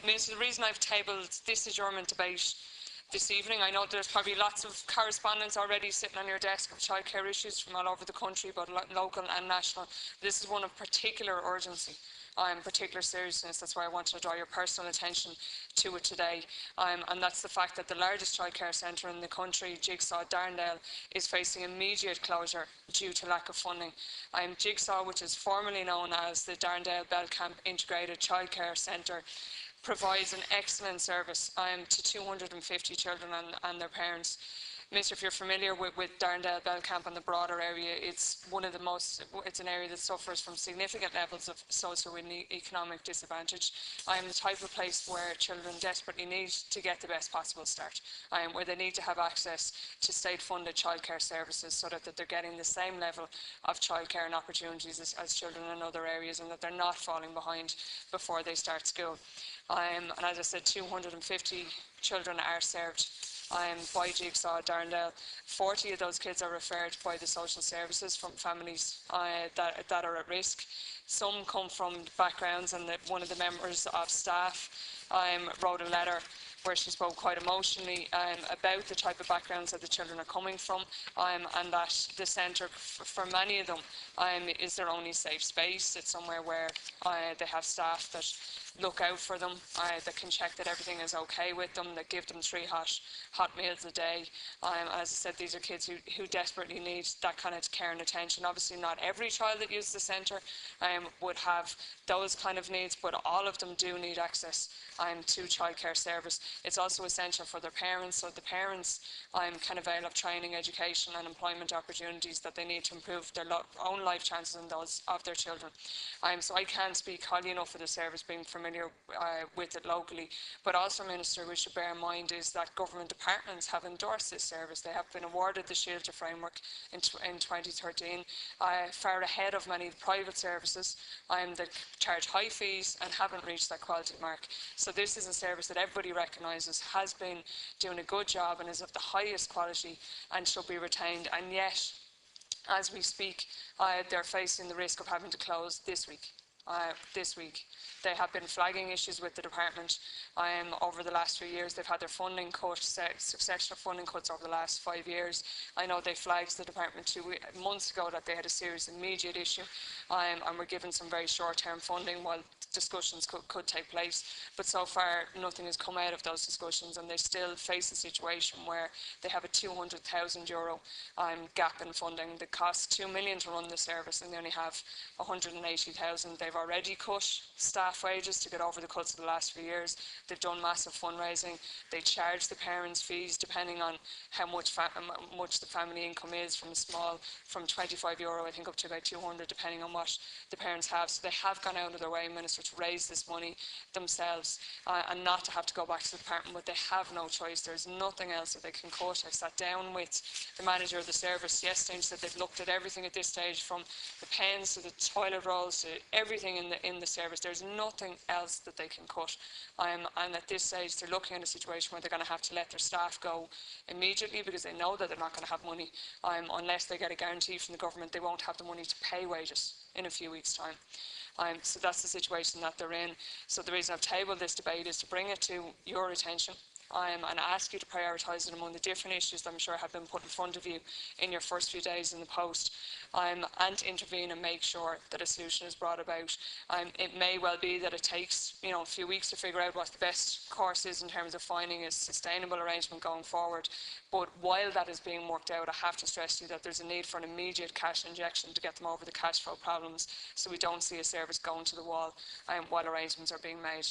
Minister, the reason I've tabled this adjournment debate this evening, I know there's probably lots of correspondence already sitting on your desk of childcare issues from all over the country, both local and national. This is one of particular urgency. Particular seriousness. That's why I want to draw your personal attention to it today. And that's the fact that the largest childcare centre in the country, Jigsaw Darndale, is facing immediate closure due to lack of funding. Jigsaw, which is formerly known as the Darndale Belcamp Integrated Childcare Centre, provides an excellent service to 250 children and their parents. Minister, if you're familiar with Darndale Belcamp and the broader area, it's an area that suffers from significant levels of socio-economic disadvantage. The type of place where children desperately need to get the best possible start, where they need to have access to state-funded childcare services so that they're getting the same level of childcare and opportunities as children in other areas, and that they're not falling behind before they start school. And as I said, 250 children are served by Jigsaw Darndale. 40 of those kids are referred by the social services from families that are at risk. Some come from backgrounds, and one of the members of staff wrote a letter where she spoke quite emotionally about the type of backgrounds that the children are coming from, and that the centre, for many of them, is their only safe space. It's somewhere where they have staff that look out for them, that can check that everything is okay with them, that give them 3 hot meals a day. As I said, these are kids who desperately need that kind of care and attention. Obviously, not every child that uses the centre would have those kind of needs, but all of them do need access to childcare service. It's also essential for their parents, so the parents can avail of training, education and employment opportunities that they need to improve their own life chances and those of their children. So I can't speak highly enough of the service, being familiar with it locally, but also, Minister, we should bear in mind is that government departments have endorsed this service. They have been awarded the Shelter Framework in 2013, far ahead of many private services that charge high fees and haven't reached that quality mark. So this is a service that everybody recognises has been doing a good job and is of the highest quality and should be retained, and yet, as we speak, they're facing the risk of having to close this week. They have been flagging issues with the department over the last 3 years. They've had their funding cut, succession of funding cuts over the last 5 years. I know they flagged the department 2 months ago that they had a serious immediate issue and were given some very short-term funding while discussions could take place. But so far, nothing has come out of those discussions, and they still face a situation where they have a €200,000 gap in funding. It costs $2 million to run the service, and they only have $180,000. They've already cut staff wages to get over the cuts of the last few years. They've done massive fundraising. They charge the parents fees depending on how much the family income is, from €25 I think up to about 200 depending on what the parents have. So they have gone out of their way, Minister, to raise this money themselves and not to have to go back to the department, but they have no choice. There's nothing else that they can cut. I sat down with the manager of the service yesterday and said they've looked at everything at this stage, from the pens to the toilet rolls to everything in the service. There's nothing else that they can cut, and at this stage they're looking at a situation where they're going to have to let their staff go immediately, because they know that they're not going to have money unless they get a guarantee from the government. They won't have the money to pay wages in a few weeks' time. So that's the situation that they're in. So the reason I've tabled this debate is to bring it to your attention and ask you to prioritise it among the different issues that I'm sure have been put in front of you in your first few days in the post, and to intervene and make sure that a solution is brought about. It may well be that it takes a few weeks to figure out what the best course is in terms of finding a sustainable arrangement going forward. But while that is being worked out, I have to stress to you that there's a need for an immediate cash injection to get them over the cash flow problems, so we don't see a service going to the wall while arrangements are being made.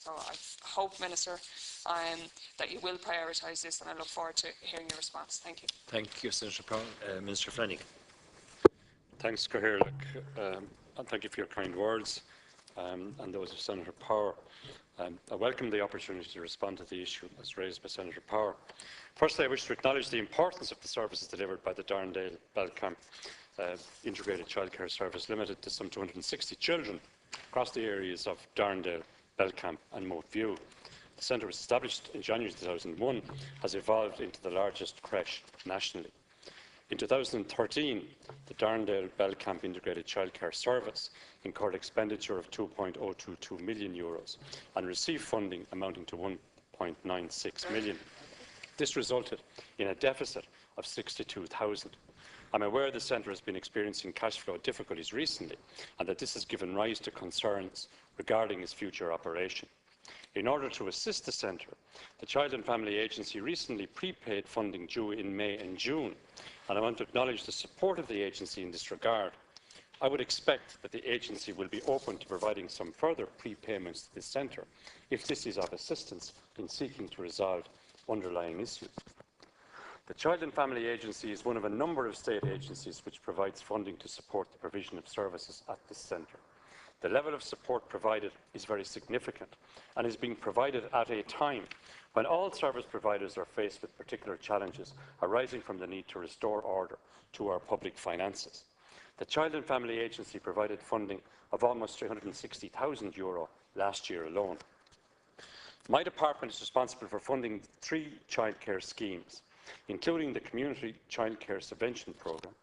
So I hope, Minister, that you will prioritise this, and I look forward to hearing your response. Thank you. Thank you, Senator Power. Minister Flanagan. Thanks, Cathaoirleach, and thank you for your kind words and those of Senator Power. I welcome the opportunity to respond to the issue as raised by Senator Power. Firstly, I wish to acknowledge the importance of the services delivered by the Darndale Belcamp Integrated Childcare Service, limited to some 260 children across the areas of Darndale, Belcamp and Moatview. The centre was established in January 2001, has evolved into the largest creche nationally. In 2013, the Darndale Bell Camp Integrated Childcare Service incurred expenditure of €2.022 million and received funding amounting to €1.96 million. This resulted in a deficit of €62,000. I'm aware the Centre has been experiencing cash flow difficulties recently and that this has given rise to concerns regarding its future operation. In order to assist the Centre, the Child and Family Agency recently prepaid funding due in May and June, and I want to acknowledge the support of the agency in this regard. I would expect that the agency will be open to providing some further prepayments to the Centre if this is of assistance in seeking to resolve underlying issues. The Child and Family Agency is one of a number of state agencies which provides funding to support the provision of services at this Centre. The level of support provided is very significant and is being provided at a time when all service providers are faced with particular challenges arising from the need to restore order to our public finances. The Child and Family Agency provided funding of almost €360,000 last year alone. My department is responsible for funding 3 childcare schemes, including the Community Childcare Subvention Programme,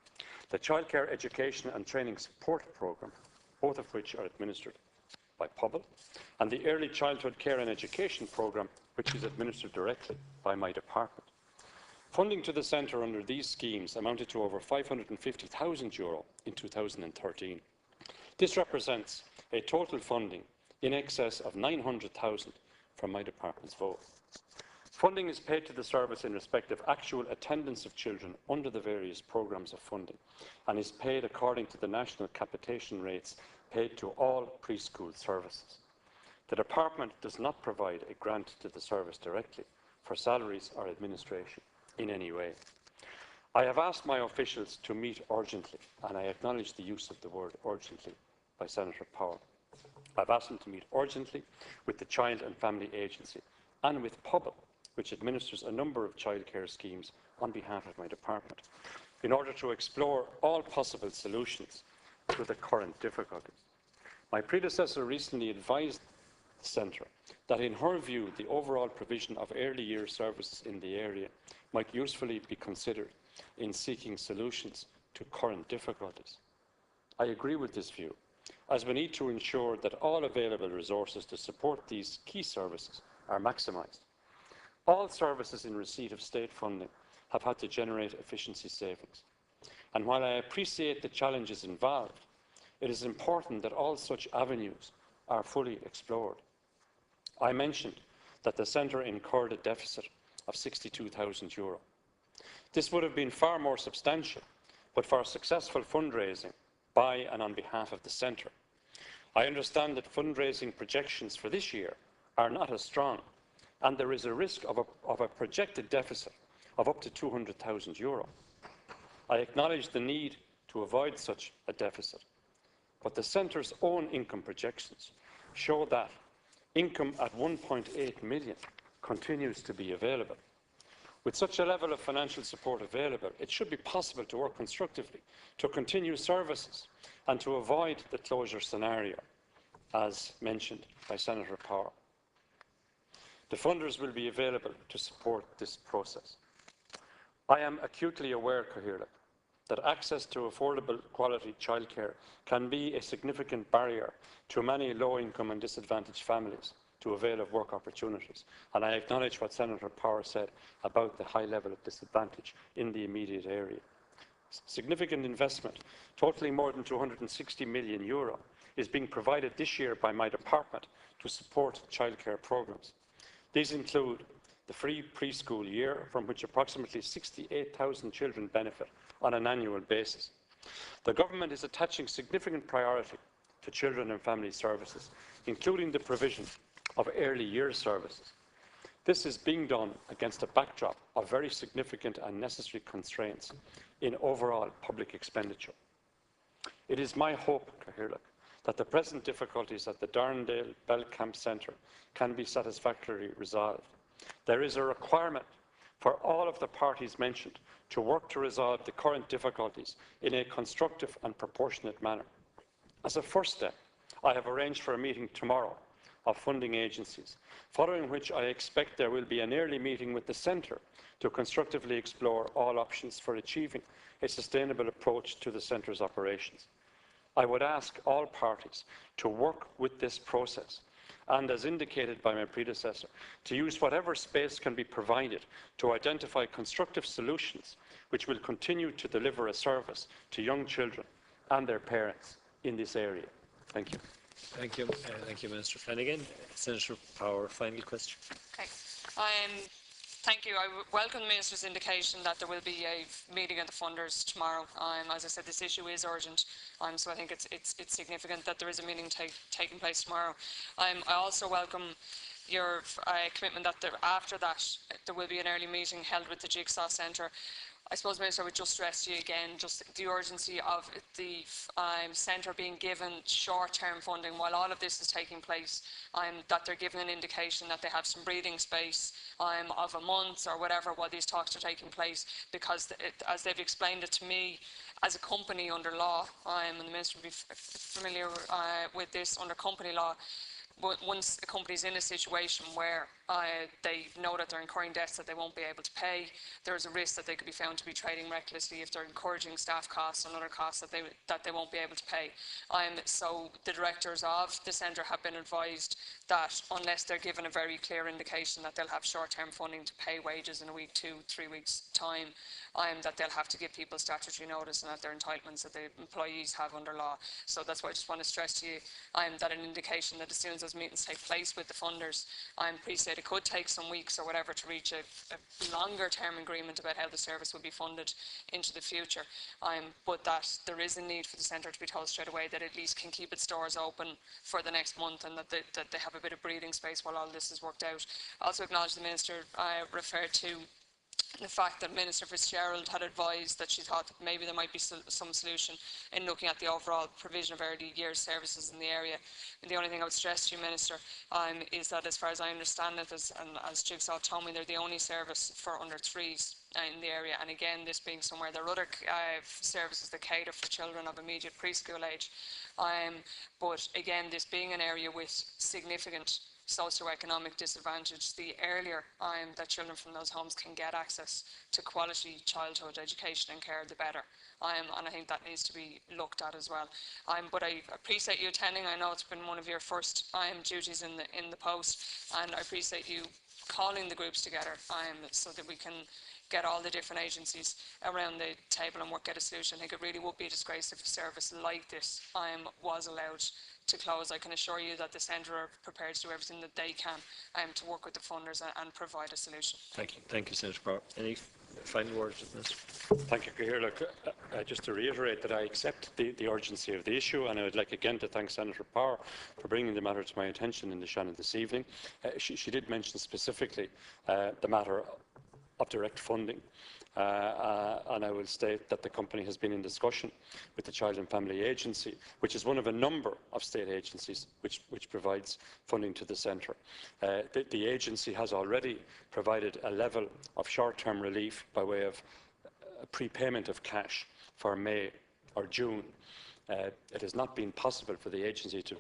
the Childcare Education and Training Support Programme, both of which are administered by Pobble, and the Early Childhood Care and Education Programme, which is administered directly by my department. Funding to the Centre under these schemes amounted to over €550,000 in 2013. This represents a total funding in excess of €900,000 from my department's vote. Funding is paid to the service in respect of actual attendance of children under the various programmes of funding and is paid according to the national capitation rates paid to all preschool services. The department does not provide a grant to the service directly for salaries or administration in any way. I have asked my officials to meet urgently, and I acknowledge the use of the word urgently by Senator Power. I've asked them to meet urgently with the Child and Family Agency and with Pobble, which administers a number of childcare schemes on behalf of my department, in order to explore all possible solutions to the current difficulties. My predecessor recently advised the Centre that, in her view, the overall provision of early year services in the area might usefully be considered in seeking solutions to current difficulties. I agree with this view, as we need to ensure that all available resources to support these key services are maximised. All services in receipt of state funding have had to generate efficiency savings. And while I appreciate the challenges involved, it is important that all such avenues are fully explored. I mentioned that the Centre incurred a deficit of €62,000. This would have been far more substantial, but for successful fundraising by and on behalf of the Centre. I understand that fundraising projections for this year are not as strong, and there is a risk of a projected deficit of up to €200,000. I acknowledge the need to avoid such a deficit, but the Centre's own income projections show that income at €1.8 million continues to be available. With such a level of financial support available, it should be possible to work constructively to continue services and to avoid the closure scenario, as mentioned by Senator Power. The funders will be available to support this process. I am acutely aware, Cathaoirleach, that access to affordable quality childcare can be a significant barrier to many low-income and disadvantaged families to avail of work opportunities, and I acknowledge what Senator Power said about the high level of disadvantage in the immediate area. Significant investment, totaling more than €260 million, is being provided this year by my department to support childcare programmes. These include the free preschool year, from which approximately 68,000 children benefit on an annual basis. The government is attaching significant priority to children and family services, including the provision of early years services. This is being done against a backdrop of very significant and necessary constraints in overall public expenditure. It is my hope, Cathaoirleach, that the present difficulties at the Darndale Bell Camp Centre can be satisfactorily resolved. There is a requirement for all of the parties mentioned to work to resolve the current difficulties in a constructive and proportionate manner. As a first step, I have arranged for a meeting tomorrow of funding agencies, following which I expect there will be an early meeting with the Centre to constructively explore all options for achieving a sustainable approach to the Centre's operations. I would ask all parties to work with this process and, as indicated by my predecessor, to use whatever space can be provided to identify constructive solutions which will continue to deliver a service to young children and their parents in this area. Thank you. Thank you. Thank you, Minister Flanagan. Senator Power, final question. Okay. Thank you. I welcome the Minister's indication that there will be a meeting of the funders tomorrow. As I said, this issue is urgent, so I think it's significant that there is a meeting taking place tomorrow. I also welcome your commitment that after that there will be an early meeting held with the Jigsaw Centre. I suppose, Minister, I would just stress to you again just the urgency of the centre being given short-term funding while all of this is taking place, that they're given an indication that they have some breathing space of a month or whatever while these talks are taking place, because as they've explained it to me, as a company under law, and the Minister will be familiar with this under company law, once a company is in a situation where they know that they're incurring debts that they won't be able to pay, there's a risk that they could be found to be trading recklessly if they're encouraging staff costs and other costs that they won't be able to pay. So the directors of the centre have been advised that unless they're given a very clear indication that they'll have short-term funding to pay wages in a week, 2-3 weeks' time, that they'll have to give people statutory notice and that their entitlements that the employees have under law. So that's why I just want to stress to you that an indication that as soon as those meetings take place with the funders, appreciate it could take some weeks or whatever to reach a longer term agreement about how the service will be funded into the future, but that there is a need for the centre to be told straight away that at least can keep its doors open for the next month and that they have a bit of breathing space while all this is worked out. I also acknowledge the Minister referred to the fact that Minister Fitzgerald had advised that she thought that maybe there might be some solution in looking at the overall provision of early years services in the area. And the only thing I would stress to you, Minister, is that as far as I understand it, as Jigsaw told me, they're the only service for under threes in the area. And again, this being somewhere, there are other services that cater for children of immediate preschool age. But again, this being an area with significant socioeconomic disadvantage, the earlier that children from those homes can get access to quality childhood education and care, the better. And I think that needs to be looked at as well. But I appreciate you attending. I know it's been one of your first duties in the post, and I appreciate you calling the groups together so that we can get all the different agencies around the table and work out a solution. I think it really would be a disgrace if a service like this was allowed to close. I can assure you that the centre are prepared to do everything that they can to work with the funders and provide a solution. Thank you. Thank you, Senator Power. Any final words, Minister? Thank you, Cahir. Look, just to reiterate that I accept the urgency of the issue, and I would like again to thank Senator Power for bringing the matter to my attention in the Seanad this evening. She did mention specifically the matter of direct funding, and I will state that the company has been in discussion with the Child and Family Agency, which is one of a number of state agencies which provides funding to the centre. The agency has already provided a level of short-term relief by way of a prepayment of cash for May or June. It has not been possible for the agency to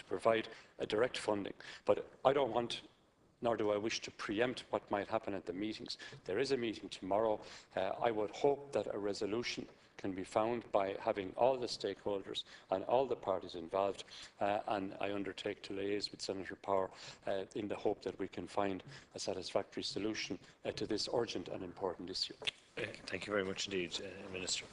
provide a direct funding, but I don't want, nor do I wish to preempt what might happen at the meetings. There is a meeting tomorrow. I would hope that a resolution can be found by having all the stakeholders and all the parties involved, and I undertake to liaise with Senator Power in the hope that we can find a satisfactory solution to this urgent and important issue. Thank you very much indeed, Minister.